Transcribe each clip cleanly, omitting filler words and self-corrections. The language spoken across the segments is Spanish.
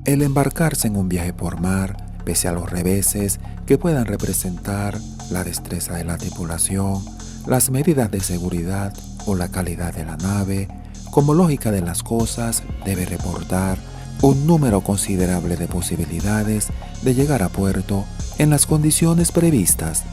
El embarcarse en un viaje por mar, pese a los reveses que puedan representar la destreza de la tripulación, las medidas de seguridad o la calidad de la nave, como lógica de las cosas, debe reportar un número considerable de posibilidades de llegar a puerto en las condiciones previstas.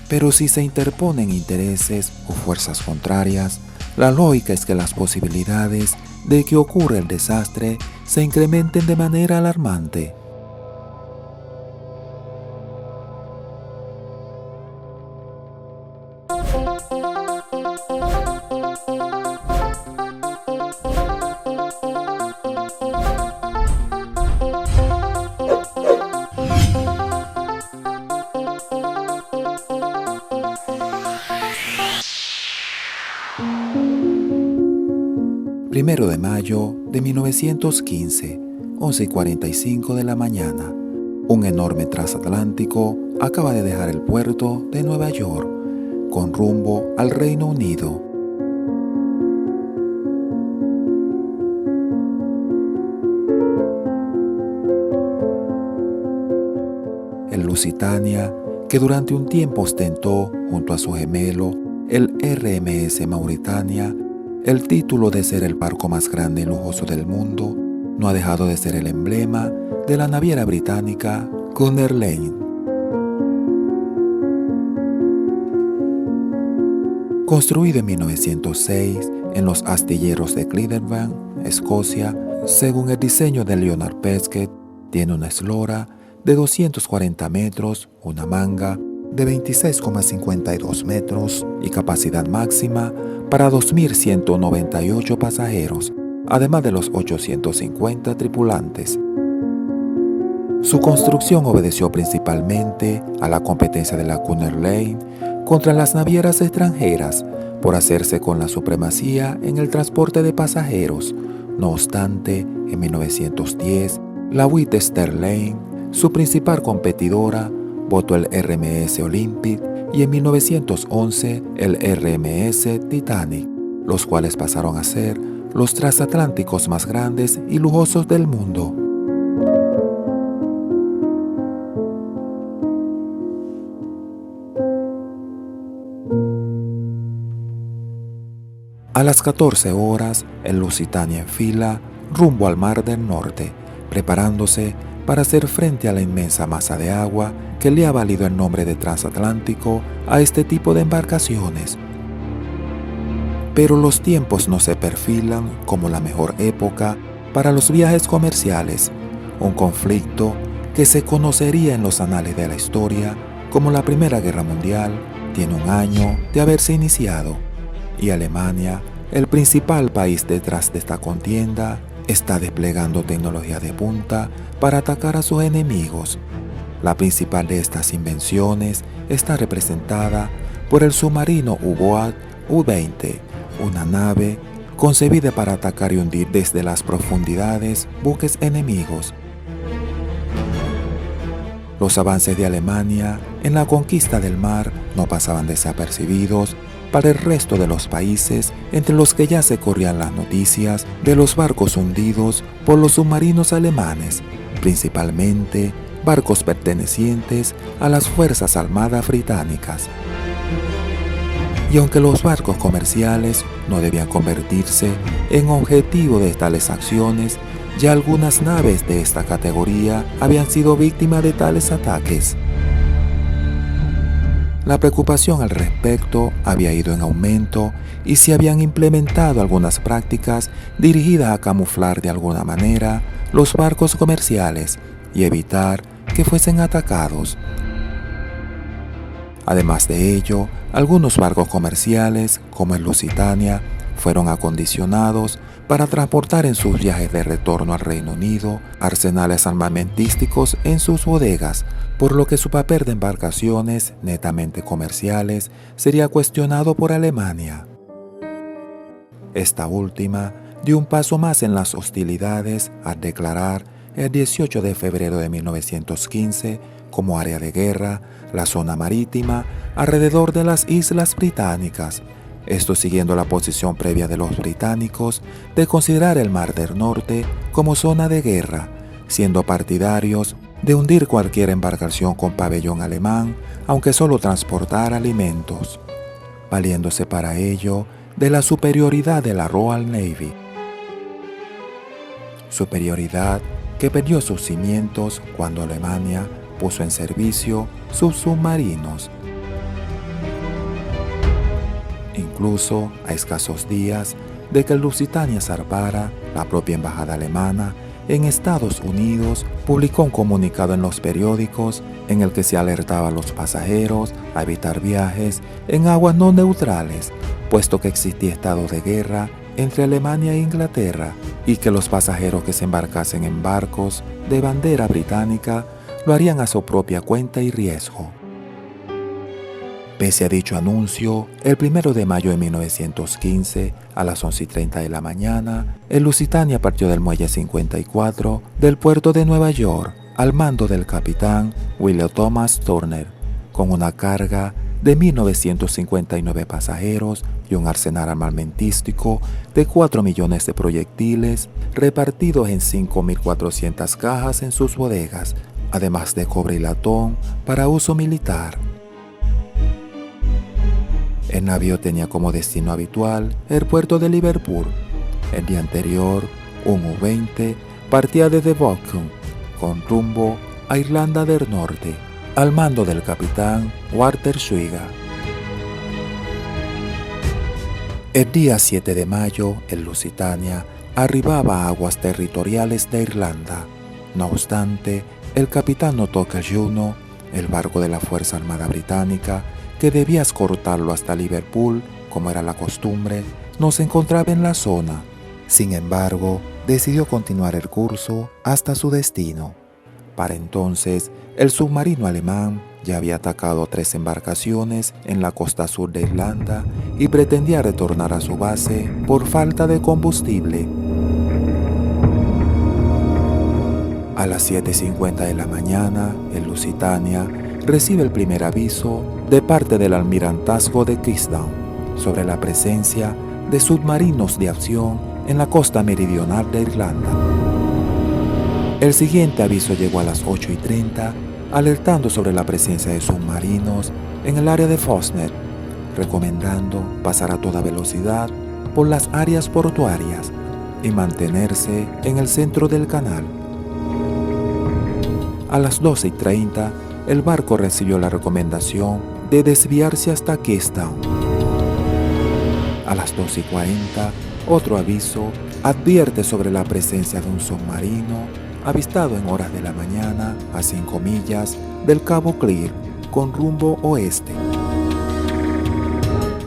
Pero si se interponen intereses o fuerzas contrarias, la lógica es que las posibilidades de que ocurra el desastre se incrementen de manera alarmante. Primero de mayo de 1915, 11:45 de la mañana, un enorme transatlántico acaba de dejar el puerto de Nueva York con rumbo al Reino Unido. El Lusitania, que durante un tiempo ostentó junto a su gemelo, el RMS Mauritania, el título de ser el barco más grande y lujoso del mundo, no ha dejado de ser el emblema de la naviera británica Cunard Line. Construido en 1906 en los astilleros de Cleveland, Escocia, según el diseño de Leonard Pesquet, tiene una eslora de 240 metros, una manga de 26,52 metros y capacidad máxima para 2.198 pasajeros, además de los 850 tripulantes. Su construcción obedeció principalmente a la competencia de la Cunard Line contra las navieras extranjeras por hacerse con la supremacía en el transporte de pasajeros. No obstante, en 1910, la Whitester Line, su principal competidora, votó el RMS Olympic y en 1911 el RMS Titanic, los cuales pasaron a ser los transatlánticos más grandes y lujosos del mundo. A las 14 horas, el Lusitania enfila rumbo al Mar del Norte, preparándose para hacer frente a la inmensa masa de agua que le ha valido el nombre de transatlántico a este tipo de embarcaciones. Pero los tiempos no se perfilan como la mejor época para los viajes comerciales, un conflicto que se conocería en los anales de la historia como la Primera Guerra Mundial tiene un año de haberse iniciado, y Alemania, el principal país detrás de esta contienda, está desplegando tecnología de punta para atacar a sus enemigos. La principal de estas invenciones está representada por el submarino U-Boat U-20, una nave concebida para atacar y hundir desde las profundidades buques enemigos. Los avances de Alemania en la conquista del mar no pasaban desapercibidos para el resto de los países, entre los que ya se corrían las noticias de los barcos hundidos por los submarinos alemanes, principalmente barcos pertenecientes a las Fuerzas Armadas británicas. Y aunque los barcos comerciales no debían convertirse en objetivo de tales acciones, ya algunas naves de esta categoría habían sido víctimas de tales ataques. La preocupación al respecto había ido en aumento y se habían implementado algunas prácticas dirigidas a camuflar de alguna manera los barcos comerciales y evitar que fuesen atacados. Además de ello, algunos barcos comerciales, como el Lusitania, fueron acondicionados para transportar en sus viajes de retorno al Reino Unido arsenales armamentísticos en sus bodegas, por lo que su papel de embarcaciones netamente comerciales sería cuestionado por Alemania. Esta última dio un paso más en las hostilidades al declarar el 18 de febrero de 1915 como área de guerra la zona marítima alrededor de las Islas Británicas, Esto siguiendo la posición previa de los británicos de considerar el Mar del Norte como zona de guerra, siendo partidarios de hundir cualquier embarcación con pabellón alemán, aunque solo transportara alimentos, valiéndose para ello de la superioridad de la Royal Navy. Superioridad que perdió sus cimientos cuando Alemania puso en servicio sus submarinos. Incluso a escasos días de que el Lusitania zarpara, la propia embajada alemana en Estados Unidos publicó un comunicado en los periódicos en el que se alertaba a los pasajeros a evitar viajes en aguas no neutrales, puesto que existía estado de guerra entre Alemania e Inglaterra y que los pasajeros que se embarcasen en barcos de bandera británica lo harían a su propia cuenta y riesgo. Pese a dicho anuncio, el 1 de mayo de 1915, a las 11:30 de la mañana, el Lusitania partió del muelle 54 del puerto de Nueva York al mando del capitán William Thomas Turner, con una carga de 1.959 pasajeros y un arsenal armamentístico de 4 millones de proyectiles repartidos en 5.400 cajas en sus bodegas, además de cobre y latón para uso militar. El navío tenía como destino habitual el puerto de Liverpool. El día anterior, un U-20 partía desde Bochum con rumbo a Irlanda del Norte, al mando del capitán Walter Schwieger. El día 7 de mayo, el Lusitania arribaba a aguas territoriales de Irlanda. No obstante, el capitán notó que el Juno, el barco de la Fuerza Armada Británica, que debía escoltarlo hasta Liverpool, como era la costumbre, no se encontraba en la zona. Sin embargo, decidió continuar el curso hasta su destino. Para entonces, el submarino alemán ya había atacado 3 embarcaciones en la costa sur de Irlanda y pretendía retornar a su base por falta de combustible. A las 7:50 de la mañana, el Lusitania recibe el primer aviso de parte del almirantazgo de Queenstown sobre la presencia de submarinos de acción en la costa meridional de Irlanda. El siguiente aviso llegó a las 8:30, alertando sobre la presencia de submarinos en el área de Fosnet, recomendando pasar a toda velocidad por las áreas portuarias y mantenerse en el centro del canal. A las 12:30, el barco recibió la recomendación de desviarse hasta Queenstown. A las 12:40, otro aviso advierte sobre la presencia de un submarino avistado en horas de la mañana a 5 millas del Cabo Clear con rumbo oeste.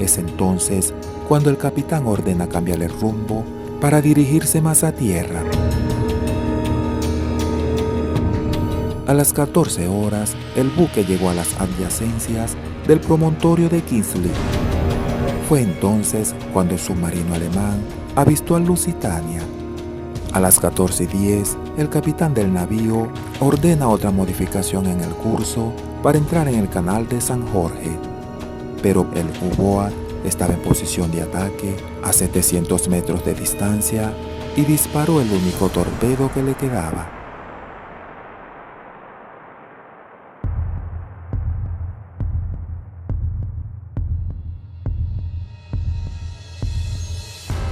Es entonces cuando el capitán ordena cambiar el rumbo para dirigirse más a tierra. A las 14 horas, el buque llegó a las adyacencias del promontorio de Kingsley. Fue entonces cuando el submarino alemán avistó al Lusitania. A las 14:10, el capitán del navío ordena otra modificación en el curso para entrar en el canal de San Jorge, pero el U-Boat estaba en posición de ataque a 700 metros de distancia y disparó el único torpedo que le quedaba.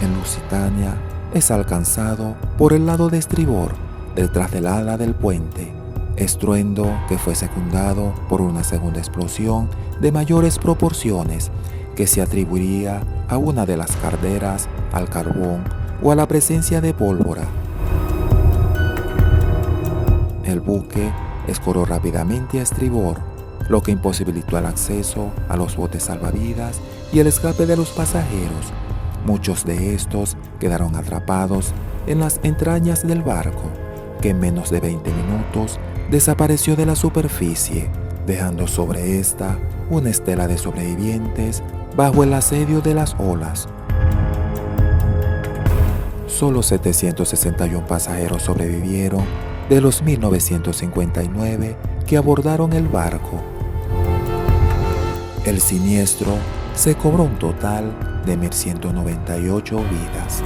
El Lusitania es alcanzado por el lado de estribor, detrás del ala del puente, estruendo que fue secundado por una segunda explosión de mayores proporciones que se atribuiría a una de las calderas, al carbón o a la presencia de pólvora. El buque escoró rápidamente a estribor, lo que imposibilitó el acceso a los botes salvavidas y el escape de los pasajeros. Muchos de estos quedaron atrapados en las entrañas del barco, que en menos de 20 minutos desapareció de la superficie, dejando sobre esta una estela de sobrevivientes bajo el asedio de las olas. Solo 761 pasajeros sobrevivieron de los 1959 que abordaron el barco. El siniestro se cobró un total de 1.198 vidas.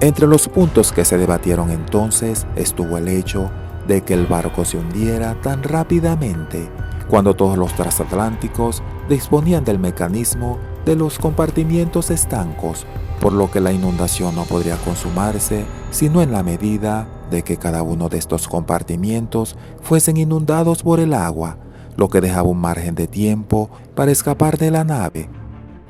Entre los puntos que se debatieron entonces estuvo el hecho de que el barco se hundiera tan rápidamente cuando todos los transatlánticos disponían del mecanismo de los compartimientos estancos, por lo que la inundación no podría consumarse sino en la medida de que cada uno de estos compartimientos fuesen inundados por el agua, lo que dejaba un margen de tiempo para escapar de la nave.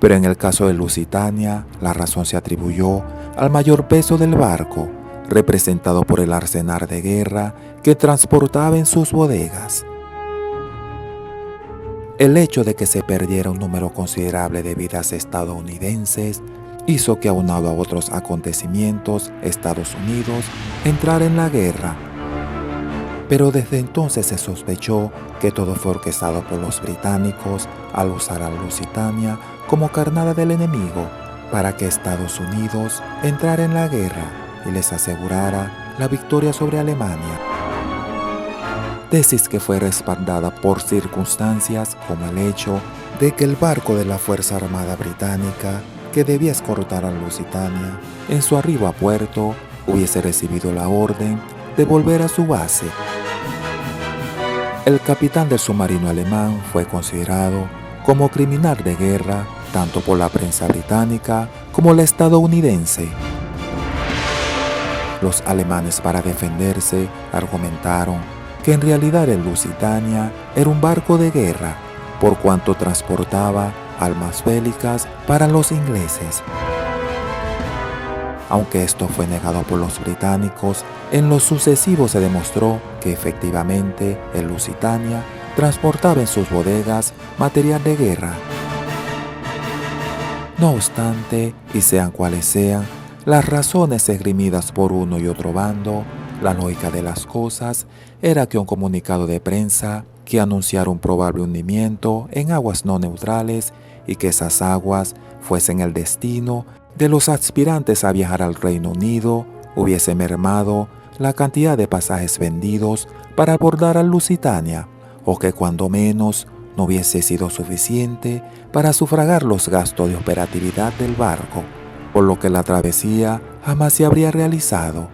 Pero en el caso de Lusitania, la razón se atribuyó al mayor peso del barco, representado por el arsenal de guerra que transportaba en sus bodegas. El hecho de que se perdiera un número considerable de vidas estadounidenses hizo que, aunado a otros acontecimientos, Estados Unidos entrara en la guerra. Pero desde entonces se sospechó que todo fue orquestado por los británicos al usar a Lusitania como carnada del enemigo para que Estados Unidos entrara en la guerra y les asegurara la victoria sobre Alemania. Tesis que fue respaldada por circunstancias como el hecho de que el barco de la Fuerza Armada Británica, que debía escoltar a Lusitania en su arribo a puerto, hubiese recibido la orden de volver a su base. El capitán del submarino alemán fue considerado como criminal de guerra tanto por la prensa británica como la estadounidense. Los alemanes, para defenderse, argumentaron que en realidad el Lusitania era un barco de guerra, por cuanto transportaba armas bélicas para los ingleses. Aunque esto fue negado por los británicos, en lo sucesivo se demostró que efectivamente el Lusitania transportaba en sus bodegas material de guerra. No obstante, y sean cuales sean las razones esgrimidas por uno y otro bando, la lógica de las cosas era que un comunicado de prensa que anunciara un probable hundimiento en aguas no neutrales y que esas aguas fuesen el destino de los aspirantes a viajar al Reino Unido hubiese mermado la cantidad de pasajes vendidos para abordar al Lusitania, o que cuando menos no hubiese sido suficiente para sufragar los gastos de operatividad del barco, por lo que la travesía jamás se habría realizado.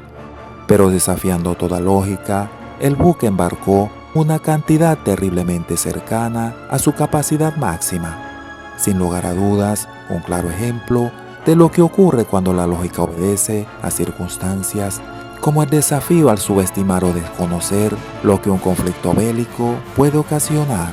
Pero desafiando toda lógica, el buque embarcó una cantidad terriblemente cercana a su capacidad máxima. Sin lugar a dudas, un claro ejemplo de lo que ocurre cuando la lógica obedece a circunstancias como el desafío al subestimar o desconocer lo que un conflicto bélico puede ocasionar.